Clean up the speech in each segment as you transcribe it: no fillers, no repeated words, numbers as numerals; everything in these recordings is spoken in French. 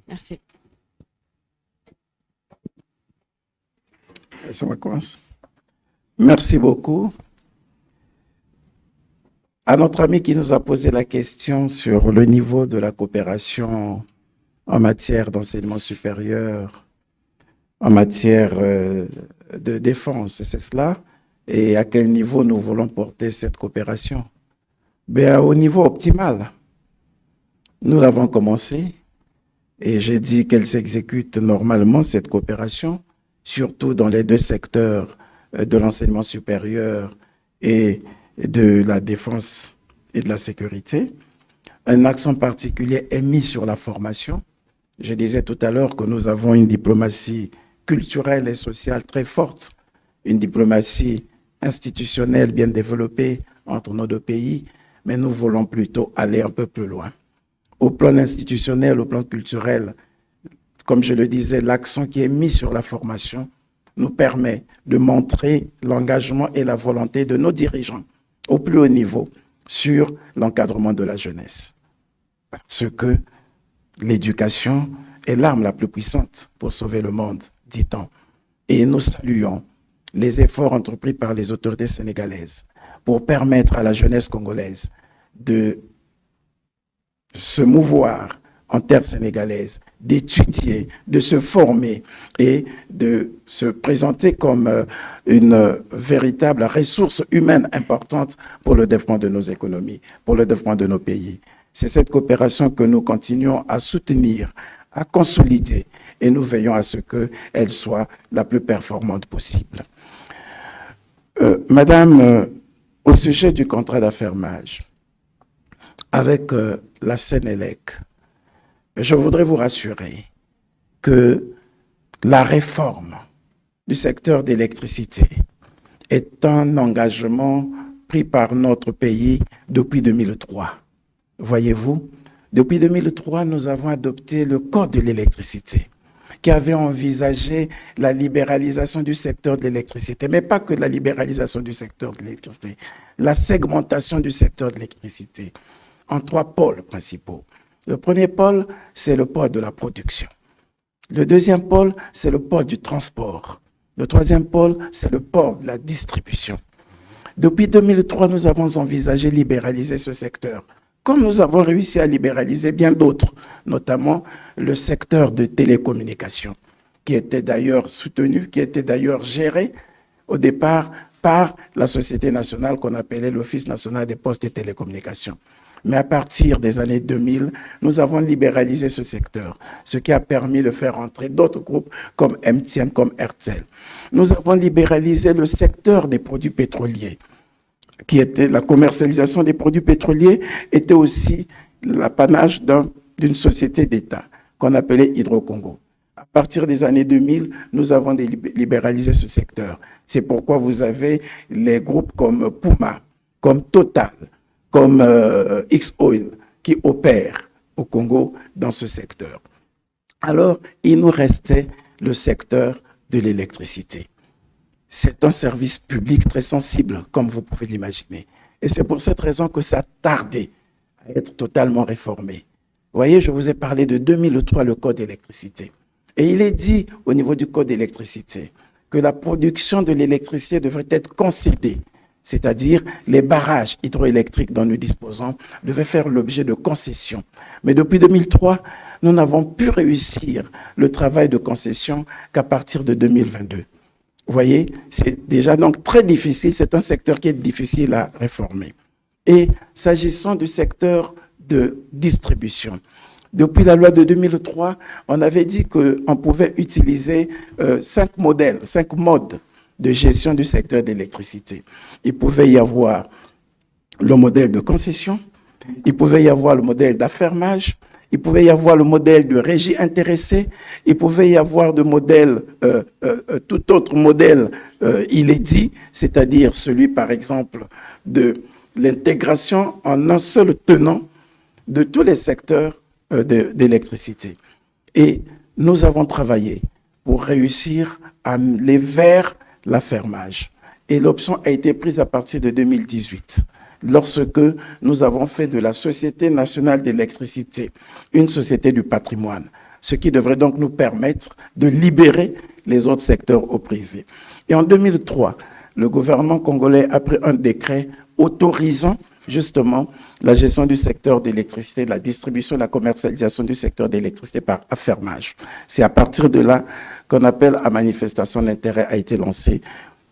Merci. Merci beaucoup. À notre ami qui nous a posé la question sur le niveau de la coopération en matière d'enseignement supérieur, en matière de défense, c'est cela, et à quel niveau nous voulons porter cette coopération. Bien, au niveau optimal, nous l'avons commencé, et j'ai dit qu'elle s'exécute normalement, cette coopération, surtout dans les deux secteurs de l'enseignement supérieur et de la défense et de la sécurité. Un accent particulier est mis sur la formation. Je disais tout à l'heure que nous avons une diplomatie culturelle et sociale très forte, une diplomatie institutionnelle bien développée entre nos deux pays, mais nous voulons plutôt aller un peu plus loin. Au plan institutionnel, au plan culturel, comme je le disais, l'accent qui est mis sur la formation nous permet de montrer l'engagement et la volonté de nos dirigeants au plus haut niveau sur l'encadrement de la jeunesse. Parce que l'éducation est l'arme la plus puissante pour sauver le monde, dit-on. Et nous saluons les efforts entrepris par les autorités sénégalaises pour permettre à la jeunesse congolaise de se mouvoir en terre sénégalaise, d'étudier, de se former et de se présenter comme une véritable ressource humaine importante pour le développement de nos économies, pour le développement de nos pays. C'est cette coopération que nous continuons à soutenir, à consolider, et nous veillons à ce qu'elle soit la plus performante possible. Madame, au sujet du contrat d'affermage, avec la Sénélec, je voudrais vous rassurer que la réforme du secteur d'électricité est un engagement pris par notre pays depuis 2003. Voyez-vous, depuis 2003, nous avons adopté le Code de l'électricité qui avait envisagé la libéralisation du secteur de l'électricité, mais pas que la libéralisation du secteur de l'électricité, la segmentation du secteur de l'électricité en 3 pôles principaux. Le premier pôle, c'est le pôle de la production. Le deuxième pôle, c'est le pôle du transport. Le troisième pôle, c'est le pôle de la distribution. Depuis 2003, nous avons envisagé de libéraliser ce secteur, comme nous avons réussi à libéraliser bien d'autres, notamment le secteur de télécommunications, qui était d'ailleurs soutenu, qui était d'ailleurs géré au départ par la Société nationale qu'on appelait l'Office national des postes et télécommunications. Mais à partir des années 2000, nous avons libéralisé ce secteur, ce qui a permis de faire entrer d'autres groupes comme MTN, comme RTL. Nous avons libéralisé le secteur des produits pétroliers, qui était la commercialisation des produits pétroliers, était aussi l'apanage d'une société d'État qu'on appelait Hydro-Congo. À partir des années 2000, nous avons libéralisé ce secteur. C'est pourquoi vous avez les groupes comme Puma, comme Total, comme X-Oil, qui opèrent au Congo dans ce secteur. Alors, il nous restait le secteur de l'électricité. C'est un service public très sensible, comme vous pouvez l'imaginer. Et c'est pour cette raison que ça a tardé à être totalement réformé. Vous voyez, je vous ai parlé de 2003, le Code d'électricité. Et il est dit au niveau du Code d'électricité que la production de l'électricité devrait être concédée, c'est-à-dire les barrages hydroélectriques dont nous disposons devaient faire l'objet de concessions. Mais depuis 2003, nous n'avons pu réussir le travail de concession qu'à partir de 2022. Vous voyez, c'est déjà donc très difficile, c'est un secteur qui est difficile à réformer. Et s'agissant du secteur de distribution, depuis la loi de 2003, on avait dit qu'on pouvait utiliser 5 modes de gestion du secteur d'électricité. Il pouvait y avoir le modèle de concession, il pouvait y avoir le modèle d'affermage, il pouvait y avoir le modèle de régie intéressée, il pouvait y avoir de modèle, tout autre modèle, il est dit, c'est-à-dire celui, par exemple, de l'intégration en un seul tenant de tous les secteurs d'électricité. Et nous avons travaillé pour réussir à aller vers l'affermage. Et l'option a été prise à partir de 2018, lorsque nous avons fait de la Société nationale d'électricité une société du patrimoine. ce qui devrait donc nous permettre de libérer les autres secteurs au privé. Et en 2003, le gouvernement congolais a pris un décret autorisant justement la gestion du secteur d'électricité, la distribution et la commercialisation du secteur d'électricité par affermage. C'est à partir de là qu'un appel à manifestation d'intérêt a été lancé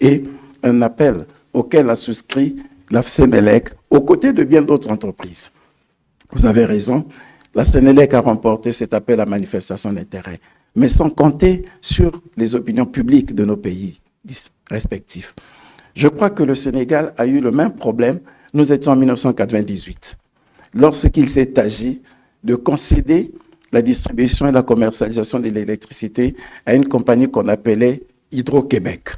et un appel auquel a souscrit la Sénélec aux côtés de bien d'autres entreprises. Vous avez raison, la Sénélec a remporté cet appel à manifestation d'intérêt, mais sans compter sur les opinions publiques de nos pays respectifs. Je crois que le Sénégal a eu le même problème. Nous étions en 1998, lorsqu'il s'est agi de concéder la distribution et la commercialisation de l'électricité à une compagnie qu'on appelait Hydro-Québec.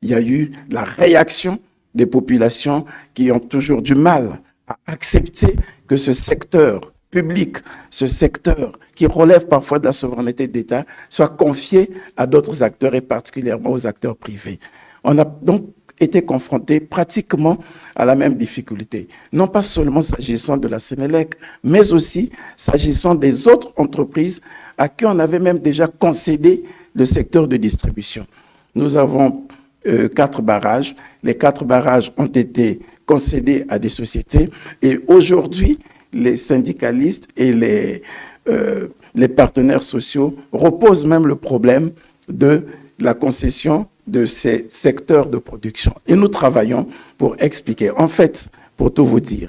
Il y a eu la réaction des populations qui ont toujours du mal à accepter que ce secteur public, ce secteur qui relève parfois de la souveraineté d'État, soit confié à d'autres acteurs et particulièrement aux acteurs privés. On a donc été confrontés pratiquement à la même difficulté. Non pas seulement s'agissant de la Sénélec, mais aussi s'agissant des autres entreprises à qui on avait même déjà concédé le secteur de distribution. Nous avons 4 barrages. Les 4 barrages ont été concédés à des sociétés et aujourd'hui, les syndicalistes et les partenaires sociaux reposent même le problème de la concession de ces secteurs de production. Et nous travaillons pour expliquer. En fait, pour tout vous dire,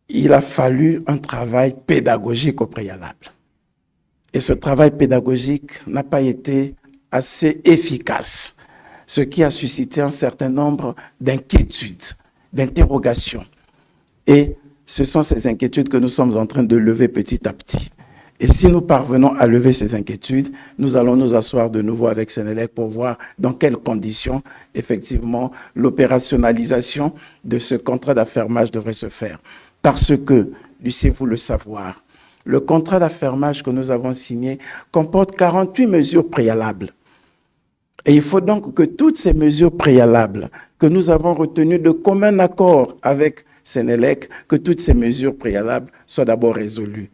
il a fallu un travail pédagogique au préalable. Et ce travail pédagogique n'a pas été assez efficace, ce qui a suscité un certain nombre d'inquiétudes, d'interrogations. Et ce sont ces inquiétudes que nous sommes en train de lever petit à petit. Et si nous parvenons à lever ces inquiétudes, nous allons nous asseoir de nouveau avec Sénélec pour voir dans quelles conditions, effectivement, l'opérationnalisation de ce contrat d'affermage devrait se faire. Parce que, laissez-vous le savoir, le contrat d'affermage que nous avons signé comporte 48 mesures préalables. Et il faut donc que toutes ces mesures préalables que nous avons retenues de commun accord avec Sénélec, que toutes ces mesures préalables soient d'abord résolues,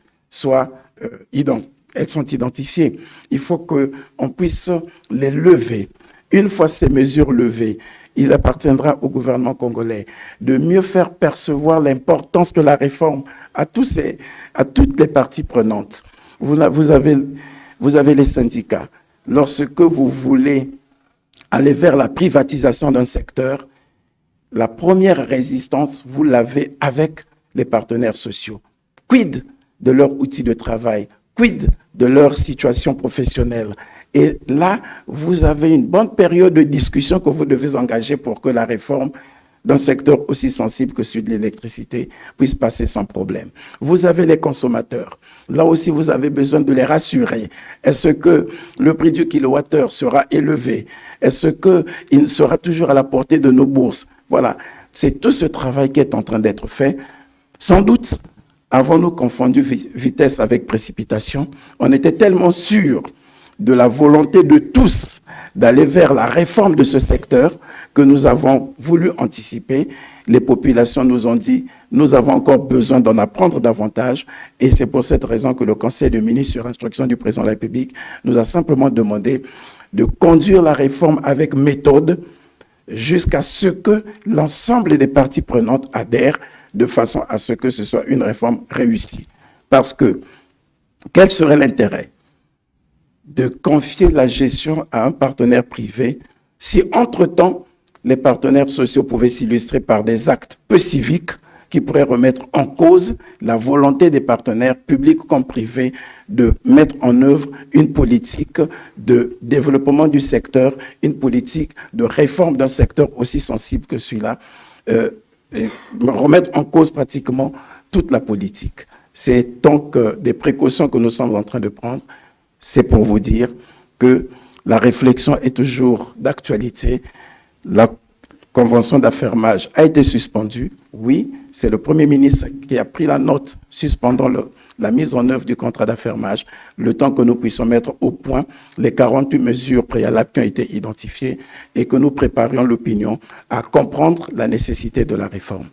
elles sont identifiées. Il faut qu'on puisse les lever. Une fois ces mesures levées, il appartiendra au gouvernement congolais de mieux faire percevoir l'importance de la réforme à toutes les parties prenantes. Vous avez les syndicats. Lorsque vous voulez aller vers la privatisation d'un secteur, la première résistance, vous l'avez avec les partenaires sociaux. Quid de leur outil de travail? Quid de leur situation professionnelle? Et là, vous avez une bonne période de discussion que vous devez engager pour que la réforme d'un secteur aussi sensible que celui de l'électricité puisse passer sans problème. Vous avez les consommateurs. Là aussi, vous avez besoin de les rassurer. Est-ce que le prix du kilowattheure sera élevé? Est-ce qu'il sera toujours à la portée de nos bourses? Voilà, c'est tout ce travail qui est en train d'être fait. Sans doute, avons-nous confondu vitesse avec précipitation? On était tellement sûrs de la volonté de tous d'aller vers la réforme de ce secteur que nous avons voulu anticiper. Les populations nous ont dit, nous avons encore besoin d'en apprendre davantage et c'est pour cette raison que le Conseil des ministres, sur instruction du président de la République, nous a simplement demandé de conduire la réforme avec méthode jusqu'à ce que l'ensemble des parties prenantes adhèrent de façon à ce que ce soit une réforme réussie. Parce que, quel serait l'intérêt de confier la gestion à un partenaire privé si, entre-temps, les partenaires sociaux pouvaient s'illustrer par des actes peu civiques qui pourraient remettre en cause la volonté des partenaires publics comme privés de mettre en œuvre une politique de développement du secteur, une politique de réforme d'un secteur aussi sensible que celui-là, remettre en cause pratiquement toute la politique. C'est donc des précautions que nous sommes en train de prendre. C'est pour vous dire que la réflexion est toujours d'actualité. La convention d'affermage a été suspendue. Oui, c'est le Premier ministre qui a pris la note suspendant la mise en œuvre du contrat d'affermage, le temps que nous puissions mettre au point les 48 mesures préalables qui ont été identifiées et que nous préparions l'opinion à comprendre la nécessité de la réforme.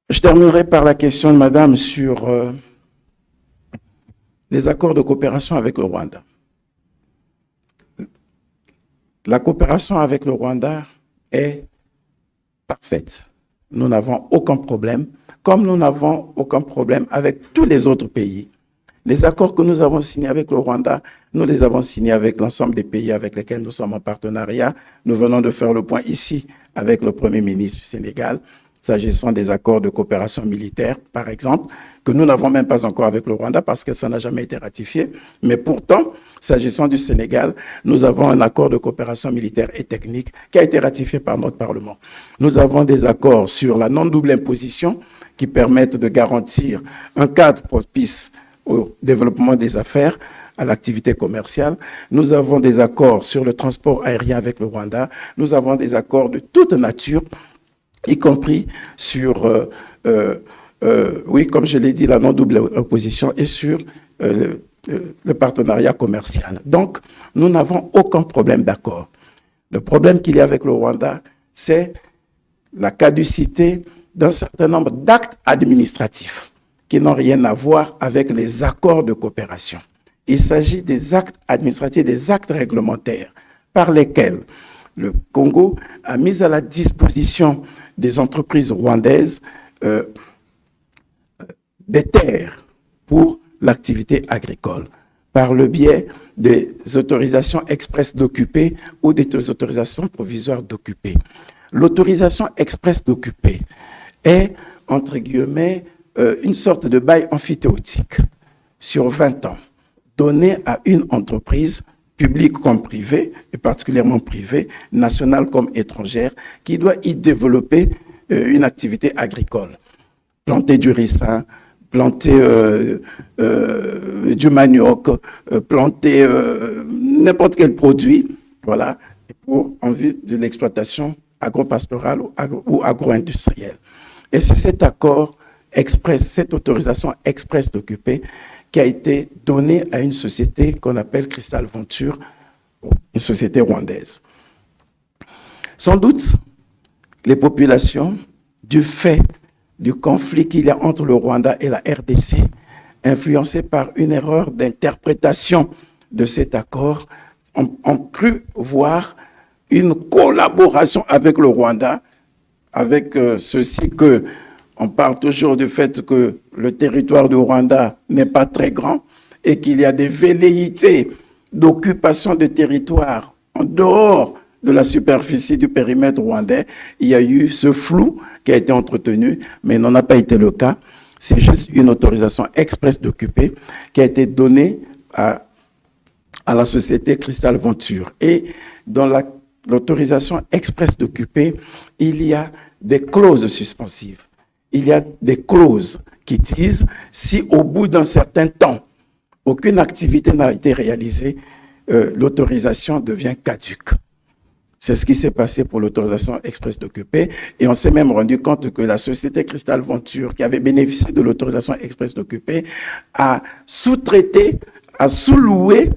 Je terminerai par la question de madame sur les accords de coopération avec le Rwanda. La coopération avec le Rwanda est parfaite. Nous n'avons aucun problème, comme nous n'avons aucun problème avec tous les autres pays. Les accords que nous avons signés avec le Rwanda, nous les avons signés avec l'ensemble des pays avec lesquels nous sommes en partenariat. Nous venons de faire le point ici avec le Premier ministre du Sénégal, s'agissant des accords de coopération militaire, par exemple, que nous n'avons même pas encore avec le Rwanda parce que ça n'a jamais été ratifié. Mais pourtant, s'agissant du Sénégal, nous avons un accord de coopération militaire et technique qui a été ratifié par notre Parlement. Nous avons des accords sur la non-double imposition qui permettent de garantir un cadre propice au développement des affaires, à l'activité commerciale. Nous avons des accords sur le transport aérien avec le Rwanda. Nous avons des accords de toute nature, y compris sur, oui, comme je l'ai dit, la non-double opposition et sur le partenariat commercial. Donc, nous n'avons aucun problème d'accord. Le problème qu'il y a avec le Rwanda, c'est la caducité d'un certain nombre d'actes administratifs qui n'ont rien à voir avec les accords de coopération. Il s'agit des actes administratifs, des actes réglementaires par lesquels le Congo a mis à la disposition des entreprises rwandaises des terres pour l'activité agricole par le biais des autorisations expresses d'occuper ou des autorisations provisoires d'occuper. L'autorisation expresse d'occuper est, entre guillemets, une sorte de bail emphytéotique sur 20 ans, donné à une entreprise publique comme privée, et particulièrement privée, nationale comme étrangère, qui doit y développer une activité agricole. Planter du ricin, planter du manioc, planter n'importe quel produit, voilà, en vue de l'exploitation agro-pastorale ou agro-industrielle. Et c'est cet accord express, cette autorisation express d'occuper qui a été donnée à une société qu'on appelle Crystal Venture, une société rwandaise. Sans doute, les populations, du fait du conflit qu'il y a entre le Rwanda et la RDC, influencées par une erreur d'interprétation de cet accord, ont cru voir une collaboration avec le Rwanda, avec ceci que on parle toujours du fait que le territoire du Rwanda n'est pas très grand et qu'il y a des velléités d'occupation de territoire en dehors de la superficie du périmètre rwandais. Il y a eu ce flou qui a été entretenu, mais il n'en a pas été le cas. C'est juste une autorisation express d'occuper qui a été donnée à la société Crystal Venture. Et dans l'autorisation express d'occuper, il y a des clauses suspensives. Il y a des clauses qui disent si au bout d'un certain temps, aucune activité n'a été réalisée, l'autorisation devient caduque. C'est ce qui s'est passé pour l'autorisation express d'occuper. Et on s'est même rendu compte que la société Crystal Venture, qui avait bénéficié de l'autorisation express d'occuper, a sous-traité, a sous-loué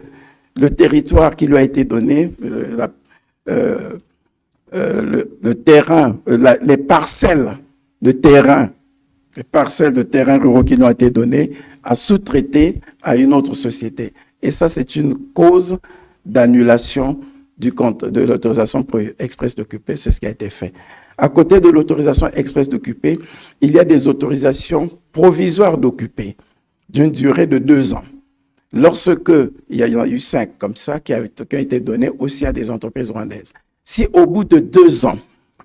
le territoire qui lui a été donné, le terrain, les parcelles de terrain, les parcelles de terrain ruraux qui lui ont été données, à sous-traiter à une autre société. Et ça, c'est une cause d'annulation de l'autorisation express d'occuper, c'est ce qui a été fait. À côté de l'autorisation express d'occuper, il y a des autorisations provisoires d'occuper d'une durée de 2 ans. Lorsque, il y en a eu 5 comme ça qui ont été données aussi à des entreprises rwandaises. Si au bout de 2 ans,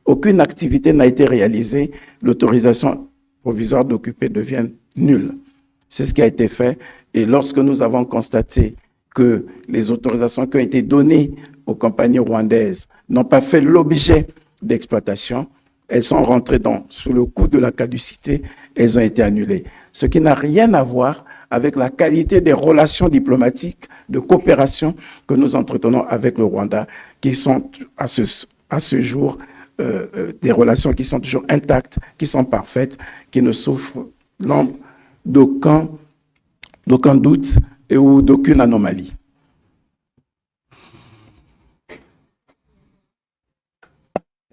aucune activité n'a été réalisée, l'autorisation provisoire d'occuper devient nulle. C'est ce qui a été fait. Et lorsque nous avons constaté que les autorisations qui ont été données aux compagnies rwandaises n'ont pas fait l'objet d'exploitation, elles sont rentrées sous le coup de la caducité, elles ont été annulées. Ce qui n'a rien à voir avec la qualité des relations diplomatiques de coopération que nous entretenons avec le Rwanda, qui sont à ce jour des relations qui sont toujours intactes, qui sont parfaites, qui ne souffrent d'aucun doute ou d'aucune anomalie.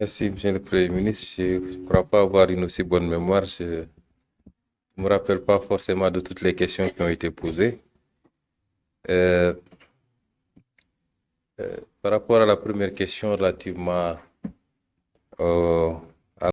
Merci, Monsieur le Premier ministre. Je ne crois pas avoir une aussi bonne mémoire. Je ne me rappelle pas forcément de toutes les questions qui ont été posées. Euh, par rapport à la première question relativement